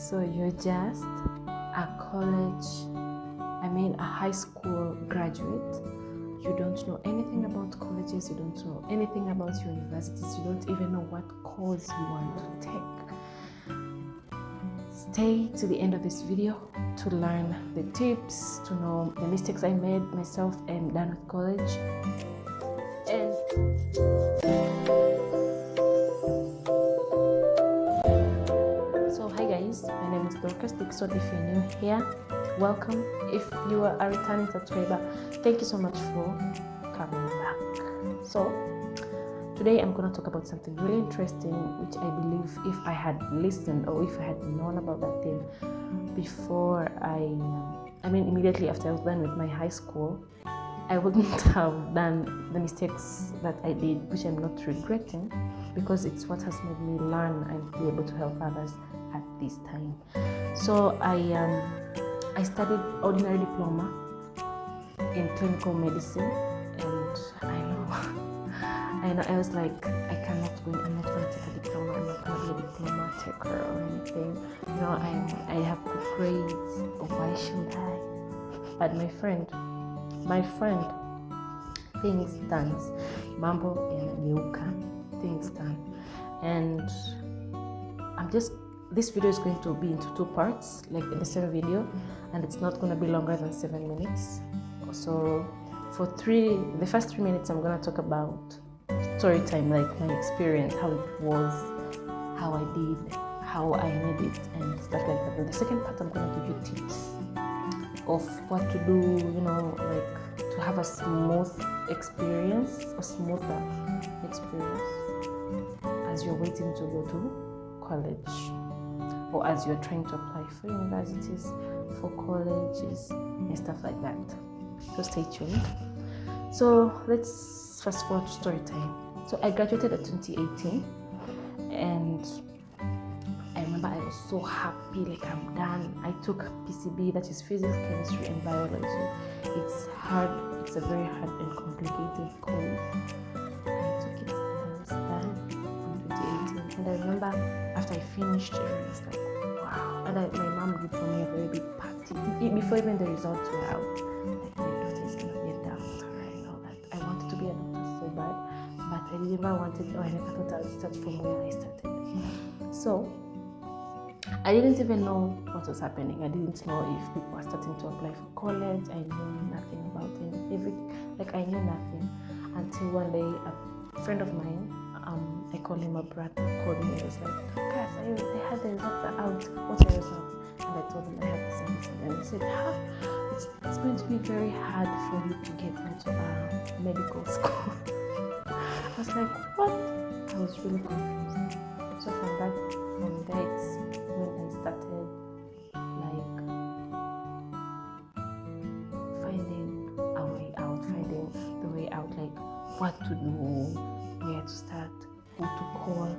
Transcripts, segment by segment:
So you're just a high school graduate. You don't know anything about colleges, you don't know anything about universities, you don't even know what course you want to take. Stay to the end of this video to learn the tips, to know the mistakes I made myself. I'm done with college. And so hi guys, my name is Dorcas Dixon. If you're new here, welcome. If you are a returning subscriber, thank you so much for coming back. So today I'm going to talk about something really interesting, which I believe if I had listened or if I had known about that thing before immediately after I was done with my high school, I wouldn't have done the mistakes that I did, which I'm not regretting, because it's what has made me learn and be able to help others at this time. So I studied ordinary diploma in clinical medicine, and I was like, I'm not going to take a diploma, I'm not going to be a diploma taker or anything. I have good grades, why should I? But my friend, things done. Mambo yanageuka, things done. And this video is going to be into two parts, like in the same video, and it's not going to be longer than 7 minutes. So for the first 3 minutes, I'm going to talk about story time, like my experience, how it was, how I did, how I made it, and stuff like that. In the second part, I'm going to give you tips of what to do, like to have a smoother experience as you're waiting to go to college, or as you're trying to apply for universities, for colleges, and stuff like that. So stay tuned. So let's fast forward to story time. So I graduated in 2018, and I remember I was so happy, like I'm done. I took PCB, that is physics, chemistry, and biology. It's hard, it's a very hard and complicated course. I took it and I was done in 2018. And I remember after I finished, it was like, wow. And my mom did for me a very big party. Before even the results were out, like, my daughter is going to be a doctor. I know that. I wanted to be a doctor so bad, but I never thought I would start from where I started. So I didn't even know what was happening. I didn't know if people were starting to apply for college. I knew nothing about everything. Like, I knew nothing until one day a friend of mine, I call him a brother, called me and was like, Cass, they had the results out. What's your result? And I told him I had the same result. And he said, it's going to be very hard for you to get into a medical school. I was like, what? I was really confused. So from there, it's when I started like finding the way out, like what to do, where to start, who to call.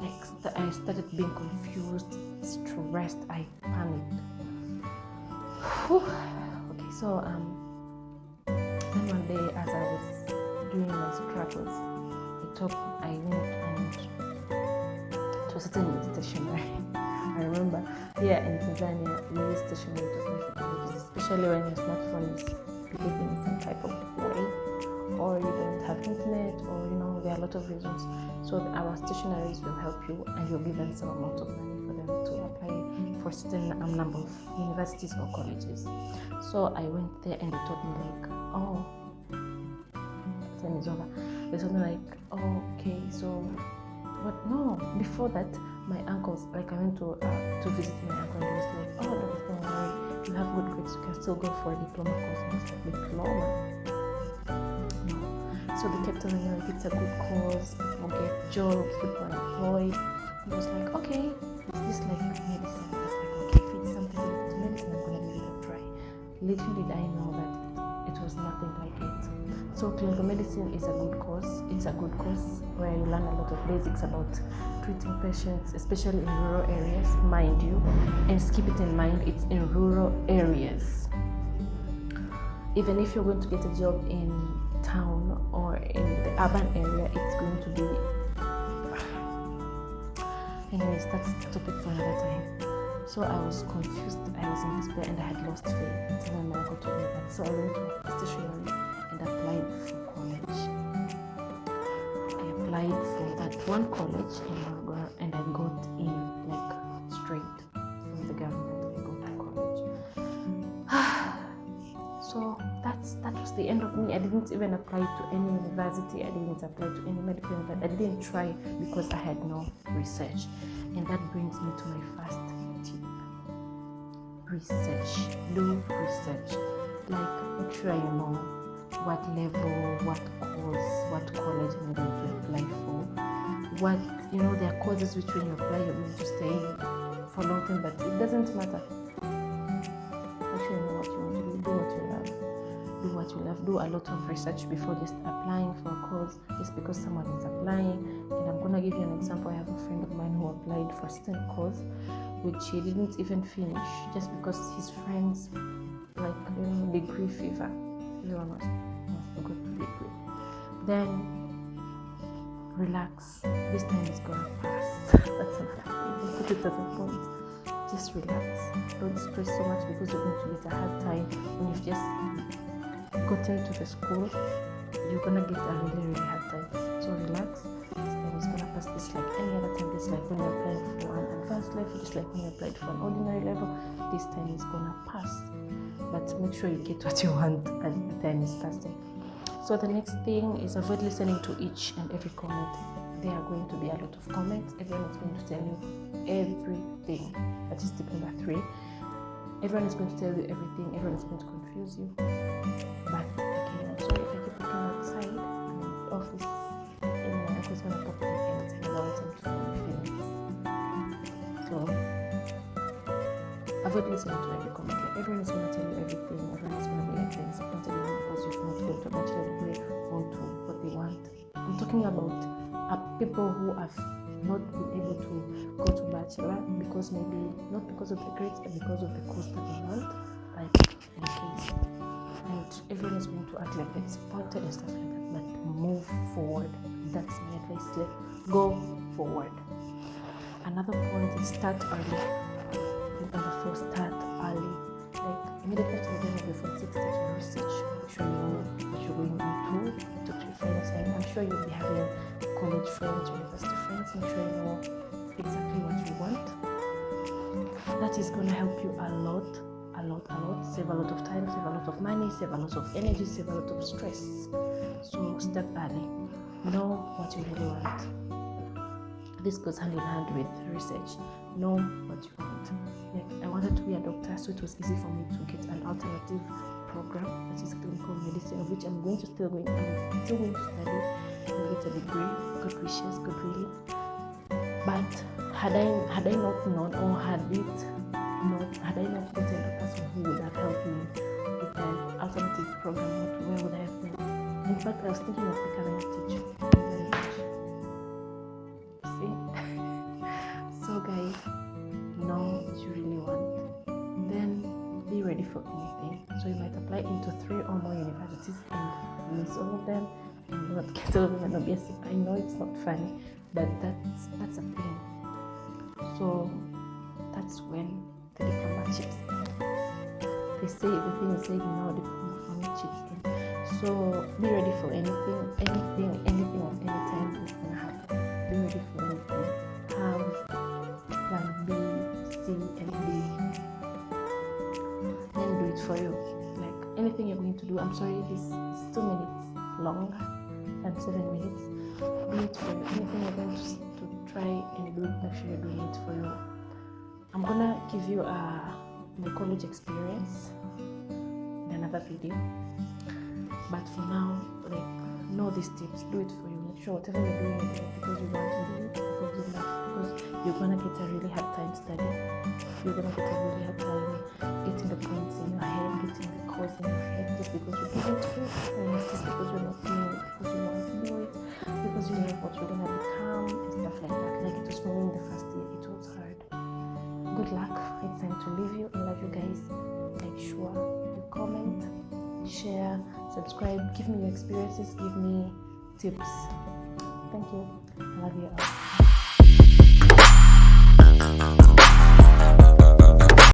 Like I started being confused, stressed, I panicked. Okay, so then one day as I was doing my struggles, I went to a certain stationery. I remember here in Tanzania, we use stationery to apply for colleges, especially when your smartphone is behaving in some type of way, or you don't have internet, or there are a lot of reasons. So our stationaries will help you, and you'll give them some amount of money for them to apply for a certain number of universities or colleges. So I went there, and they told me like, oh, time is over. They told me like, oh, okay, so what? No, before that, my uncles, like I went to visit my uncle, and he was like, oh, don't worry, you have good grades, you can still go for a diploma course. And I was like, diploma? No. So they kept telling me like it's a good course, people get jobs, people are employed. And I was like, okay, is this like medicine? I was like, okay, if it's something related to medicine, I'm gonna give it a try. Little did I know that it was nothing like it. So clinical medicine is a good course. It's a good course where you learn a lot of basics about treating patients, especially in rural areas, mind you. And keep it in mind, it's in rural areas. Even if you're going to get a job in town or in the urban area, it's going to be... Anyways, that's the topic for another time. So I was confused, I was in despair, and I had lost faith until my uncle told me that. So I went to stationery and applied for college. I applied for that one college in Marlborough, and I got in like straight from the government. I got to college. So that was the end of me. I didn't even apply to any university. I didn't apply to any medical university. I didn't try because I had no research. And that brings me to my first tip. Research. Do research. Like, make sure you know what level, what course, what college you're going to apply for. What, there are courses which when you apply you're going to stay for a long time, but it doesn't matter. Make sure you know what you want to do. Do what you love. Do what you love. Do a lot of research before just applying for a course just because someone is applying. And I'm gonna give you an example. I have a friend of mine who applied for a certain course which he didn't even finish just because his friends, like, degree fever. Everyone was to go to degree. Then relax. This time is gonna pass. That's another thing. Put it as a point. Just relax. Don't stress so much because you're going to get a hard time when you've just gotten to the school. You're gonna get a really, really hard time. So relax. This time is gonna pass. Just like any other time. Just like when you're applying for an advanced level, just like when you applied for an ordinary level. This time is gonna pass. But make sure you get what you want as the time is passing. So the next thing is avoid listening to each and every comment. There are going to be a lot of comments. Everyone is going to tell you everything. That is tip number 3. Everyone is going to tell you everything. Everyone is going to confuse you. But again, I'm sorry if I keep looking outside. I'm in the office. And my uncle's going to pop the ends and I want him to feel my feelings. So avoid listening to every comment. Like, everyone is going to tell you everything. Everyone is going to be like disappointed in you because you've not got a bachelor degree or to what they want. I'm talking about people who have not been able to go to bachelor because maybe not because of the grades but because of the course that they want, like in case. And everyone is going to act like they're disappointed and stuff like that, but move forward. That's my advice. Like, go forward. Another point is start early. Number 4, start early. Like, immediately after the day before 6, start your research. Make sure you know what you're going into. Talk to your friends. I'm sure you'll be having college friends, university friends. Make sure you know exactly what you want. That is going to help you a lot. Save a lot of time, save a lot of money, save a lot of energy, save a lot of stress. So start early. Know what you really want. This goes hand in hand with research. Know what you want. Like, I wanted to be a doctor, so it was easy for me to get an alternative program, that is clinical medicine, of which I'm still going to study and get a degree. God wishes, God willing. But had I not known, or had I not gotten a person who would have helped me with the alternative program, where would I have been? In fact, I was thinking of becoming a teacher. See? So guys, know what you really want. Then be ready for anything. So you might apply into 3 or more universities and miss all of them and not get all of them. And obviously, I know it's not funny, but that's a thing. So that's when the diploma chips in. They say everything is said now, diploma for me chips in. So be ready for anything of any time is gonna happen. Be ready for anything. Have plan B, C, and D. Then do it for you. Like, anything you're going to do, I'm sorry, this is 2 minutes longer than 7 minutes. Do it for you. Anything you're going to try and do, make sure you're doing it for you. I'm gonna give you my college experience in another video. But for now, like, know these tips. Do it for you. Make sure whatever you're doing, you're doing it because you want to do it, because you love, because you're gonna get a really hard time studying. You're gonna get a really hard time getting the points in your head, getting the course in your head, just because you didn't do it, or just because you're not doing it because you want to do it, because you know what you're gonna become and stuff like that. Like, it was for me in the first year, it was hard. Good luck. It's time to leave you. I love you guys. Make sure you comment, share, subscribe, give me your experiences, give me tips. Thank you. I love you all.